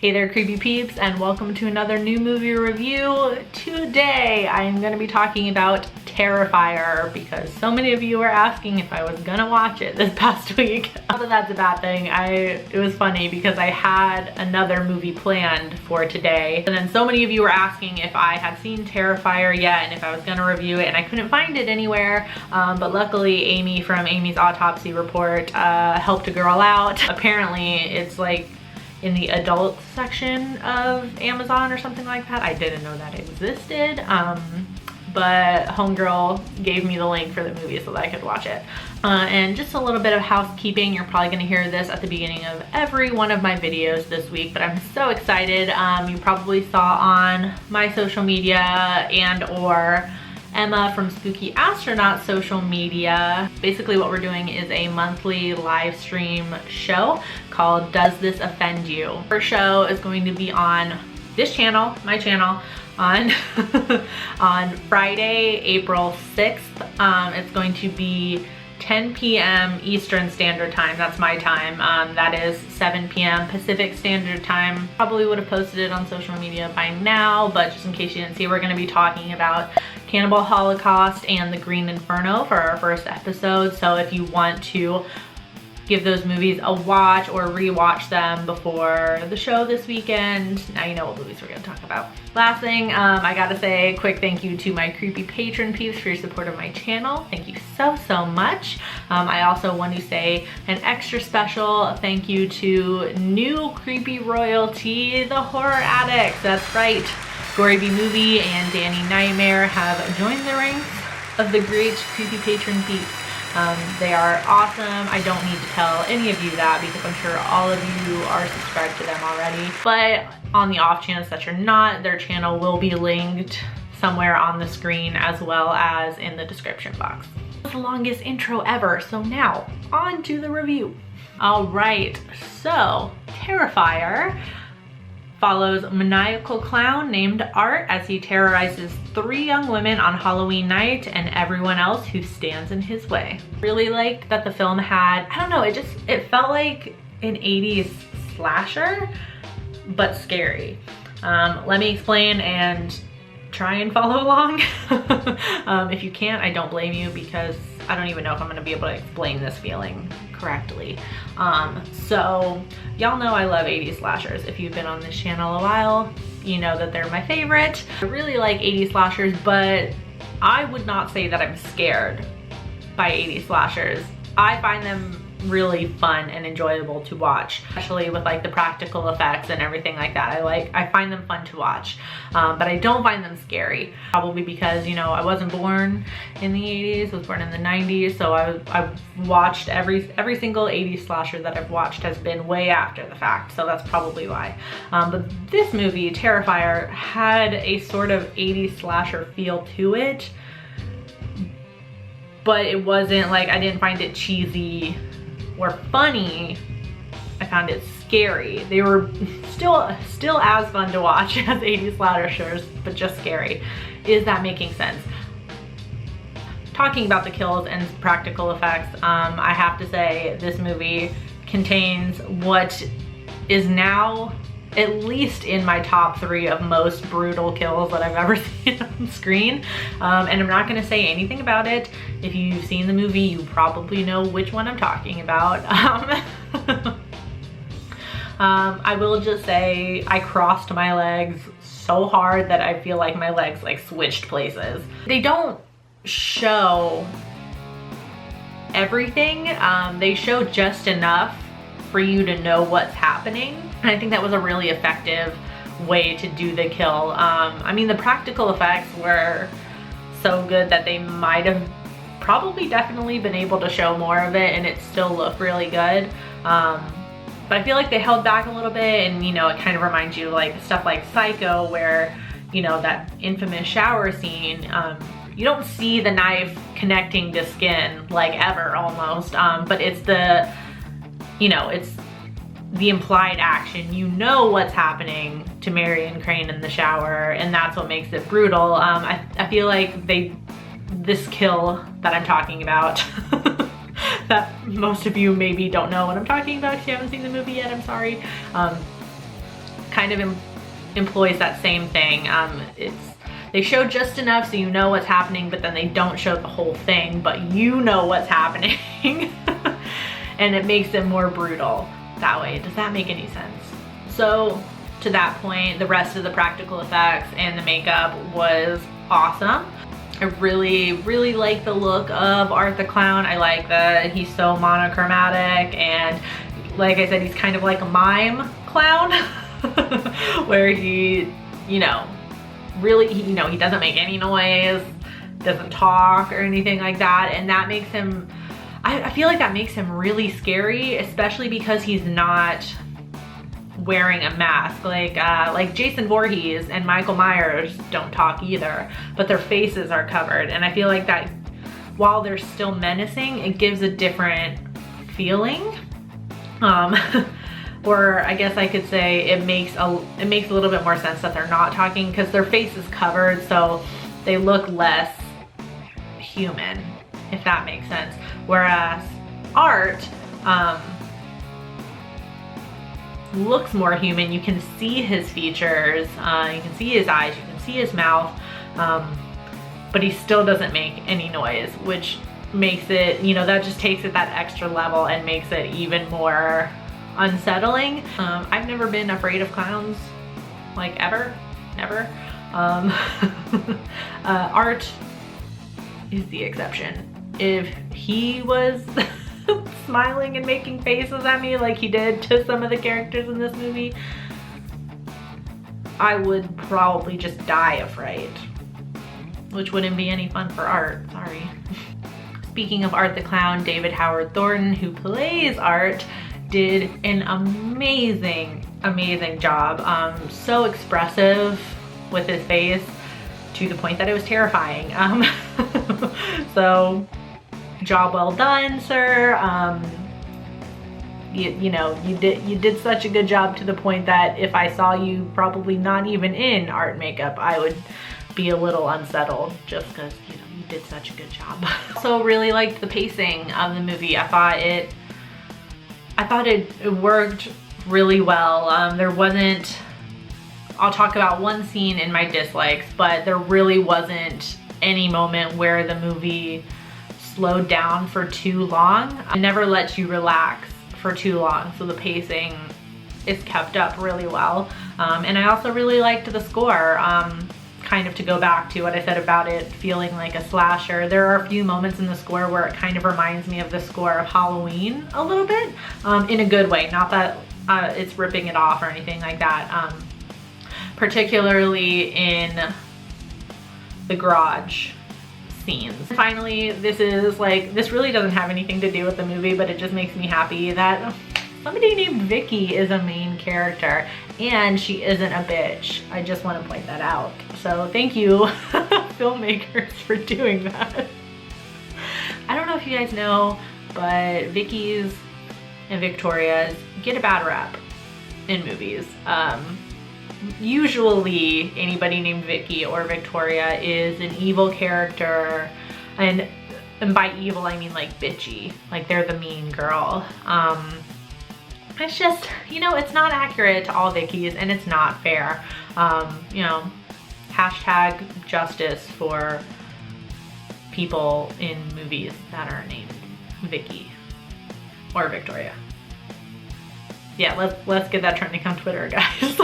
Hey there, creepy peeps, and welcome to another new movie review. Today I am going to be talking about Terrifier because so many of you were asking if I was gonna watch it this past week. Not that that's a bad thing. It was funny because I had another movie planned for today, and then so many of you were asking if I had seen Terrifier yet and if I was gonna review it, and I couldn't find it anywhere, but luckily Amy from Amy's Autopsy Report helped a girl out. Apparently it's like in the adult section of Amazon or something like that. I didn't know that it existed, but homegirl gave me the link for the movie so that I could watch it. And just a little bit of housekeeping. You're probably gonna hear this at the beginning of every one of my videos this week, but I'm so excited. You probably saw on my social media and or Emma from Spooky Astronaut social media. Basically what we're doing is a monthly live stream show called Does This Offend You? Our show is going to be on this channel, my channel, on on Friday, April 6th. It's going to be 10 p.m. Eastern Standard Time. That's my time. That is 7 p.m. Pacific Standard Time. Probably would have posted it on social media by now, but just in case you didn't see, we're going to be talking about Cannibal Holocaust and The Green Inferno for our first episode. So if you want to give those movies a watch or rewatch them before the show this weekend, now you know what movies we're going to talk about. Last thing, I gotta say a quick thank you to my creepy patron peeps for your support of my channel. Thank you so much. I also want to say an extra special thank you to new creepy royalty, the Horror Addicts. That's right. Gory B Movie and Danny Nightmare have joined the ranks of the great creepy patron peeps. They are awesome. I don't need to tell any of you that because I'm sure all of you are subscribed to them already. But on the off chance that you're not, their channel will be linked somewhere on the screen as well as in the description box. It's the longest intro ever, so now on to the review. All right, so Terrifier follows a maniacal clown named Art as he terrorizes 3 young women on Halloween night and everyone else who stands in his way. Really liked that the film had, I don't know, it felt like an 80s slasher, but scary. Let me explain and try and follow along. If you can't, I don't blame you because I don't even know if I'm gonna be able to explain this feeling correctly. So y'all know I love 80s slashers. If you've been on this channel a while, you know that they're my favorite. I really like 80s slashers, but I would not say that I'm scared by 80s slashers. I find them really fun and enjoyable to watch, especially with like the practical effects and everything like that. I find them fun to watch, but I don't find them scary. Probably because, you know, I wasn't born in the 80s, I was born in the 90s, so I've watched every single 80s slasher that I've watched has been way after the fact, so that's probably why. But this movie, Terrifier, had a sort of 80s slasher feel to it, but it wasn't like, I didn't find it cheesy or funny. I found it scary. They were still as fun to watch as 80s slashers, but just scary. Is that making sense? Talking about the kills and practical effects, I have to say this movie contains what is now at least in my top 3 of most brutal kills that I've ever seen on screen. And I'm not gonna say anything about it. If you've seen the movie, you probably know which one I'm talking about. I will just say I crossed my legs so hard that I feel like my legs like switched places. They don't show everything. They show just enough for you to know what's happening. And I think that was a really effective way to do the kill. I mean, the practical effects were so good that they might have probably definitely been able to show more of it and it still looked really good. But I feel like they held back a little bit, and you know, it kind of reminds you like stuff like Psycho where, you know, that infamous shower scene, you don't see the knife connecting to skin like ever almost, but it's the, you know, it's the implied action. You know what's happening to Marion Crane in the shower, and that's what makes it brutal. I feel like this kill that I'm talking about that most of you maybe don't know what I'm talking about because you haven't seen the movie yet, I'm sorry, kind kind of employs that same thing. They show just enough so you know what's happening, but then they don't show the whole thing, but you know what's happening. And it makes it more brutal that way. Does that make any sense? So to that point, the rest of the practical effects and the makeup was awesome. I really, really like the look of Art the Clown. I like that he's so monochromatic, and like I said, he's kind of like a mime clown where he, you know, really, he doesn't make any noise, doesn't talk or anything like that, and that makes him, I feel like that makes him really scary, especially because he's not wearing a mask. Like Jason Voorhees and Michael Myers don't talk either, but their faces are covered, and I feel like that while they're still menacing, it gives a different feeling. Or I guess I could say it makes a little bit more sense that they're not talking because their face is covered, so they look less human, if that makes sense. Whereas Art looks more human. You can see his features, you can see his eyes, you can see his mouth, but he still doesn't make any noise, which makes it, you know, that just takes it that extra level and makes it even more unsettling. I've never been afraid of clowns, like ever, never. Art is the exception. If he was smiling and making faces at me like he did to some of the characters in this movie, I would probably just die of fright, which wouldn't be any fun for Art, sorry. Speaking of Art the Clown, David Howard Thornton, who plays Art, did an amazing, amazing job. So expressive with his face to the point that it was terrifying. So, job well done, sir. You know, you did such a good job to the point that if I saw you probably not even in art makeup, I would be a little unsettled just because, you know, you did such a good job. Also really liked the pacing of the movie. I thought it worked really well. There wasn't, I'll talk about one scene in my dislikes, but there really wasn't any moment where the movie slowed down for too long. It never lets you relax for too long, so the pacing is kept up really well. And I also really liked the score. Kind of to go back to what I said about it feeling like a slasher, there are a few moments in the score where it kind of reminds me of the score of Halloween a little bit, in a good way, not that it's ripping it off or anything like that. Particularly in the garage scenes. Finally, this really doesn't have anything to do with the movie, but it just makes me happy that somebody named Vicky is a main character and she isn't a bitch. I just want to point that out. So thank you, filmmakers, for doing that. I don't know if you guys know, but Vicky's and Victoria's get a bad rap in movies. Usually anybody named Vicky or Victoria is an evil character, and by evil I mean like bitchy, like they're the mean girl. It's just, you know, it's not accurate to all Vickies, and it's not fair. You know, hashtag justice for people in movies that are named Vicky or Victoria. Yeah, let's get that trending on Twitter, guys.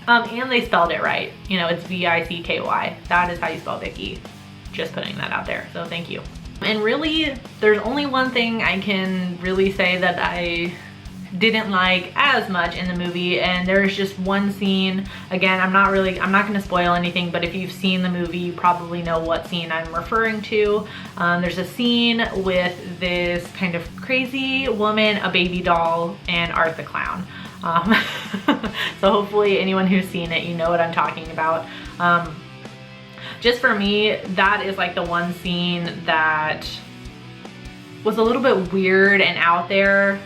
And they spelled it right. You know, it's V-I-C-K-Y. That is how you spell Vicky. Just putting that out there, so thank you. And really, there's only one thing I can really say that I didn't like as much in the movie, and there's just one scene. Again, I'm not gonna spoil anything, but if you've seen the movie, you probably know what scene I'm referring to. There's a scene with this kind of crazy woman, a baby doll, and Art the Clown. So hopefully anyone who's seen it, you know what I'm talking about. Just for me, that is like the one scene that was a little bit weird and out there.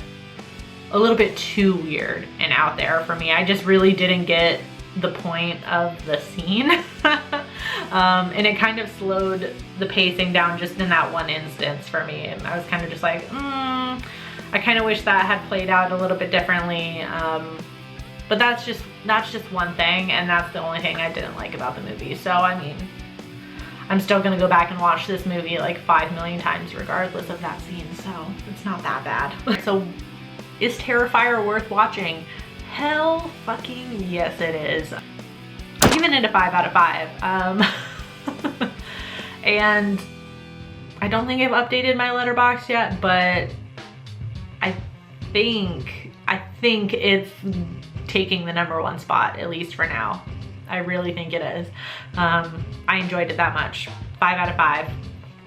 A little bit too weird and out there for me. I just really didn't get the point of the scene. And it kind of slowed the pacing down just in that one instance for me. And I was kind of just like, I kind of wish that had played out a little bit differently. But that's just that's just one thing, and that's the only thing I didn't like about the movie. So, I mean, I'm still gonna go back and watch this movie like 5 million times regardless of that scene, so it's not that bad. So, is Terrifier worth watching? Hell fucking yes it is. I'm giving it a 5 out of 5. And I don't think I've updated my letterbox yet, but I think it's taking the #1 spot, at least for now. I really think it is. I enjoyed it that much. 5 out of 5.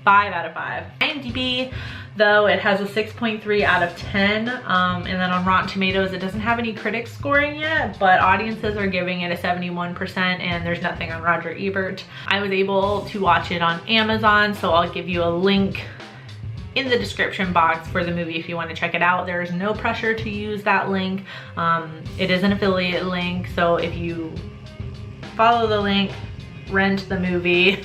5 out of 5. IMDb, though, it has a 6.3 out of 10. And then on Rotten Tomatoes, it doesn't have any critics scoring yet, but audiences are giving it a 71%, and there's nothing on Roger Ebert. I was able to watch it on Amazon, so I'll give you a link in the description box for the movie if you want to check it out. There is no pressure to use that link. It is an affiliate link, so if you follow the link, rent the movie,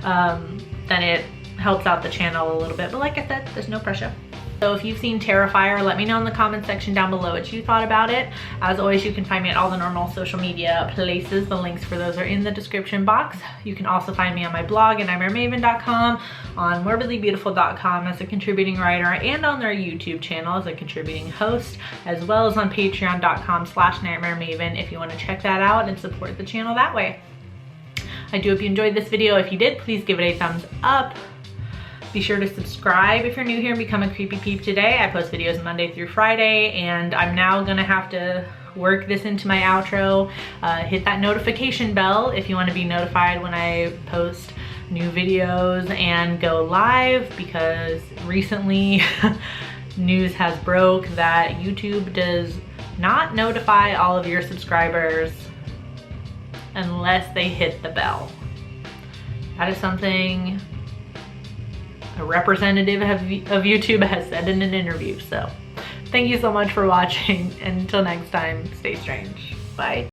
then it helps out the channel a little bit. But like I said, there's no pressure. So if you've seen Terrifier, let me know in the comment section down below what you thought about it. As always, you can find me at all the normal social media places. The links for those are in the description box. You can also find me on my blog at nightmaremaven.com, on morbidlybeautiful.com as a contributing writer, and on their YouTube channel as a contributing host, as well as on patreon.com/nightmaremaven if you want to check that out and support the channel that way. I do hope you enjoyed this video. If you did, please give it a thumbs up. Be sure to subscribe if you're new here and become a creepy peep today. I post videos Monday through Friday, and I'm now gonna have to work this into my outro. Hit that notification bell if you want to be notified when I post new videos and go live, because recently news has broke that YouTube does not notify all of your subscribers unless they hit the bell. That is something a representative of YouTube has said in an interview. So thank you so much for watching, and until next time, stay strange. Bye.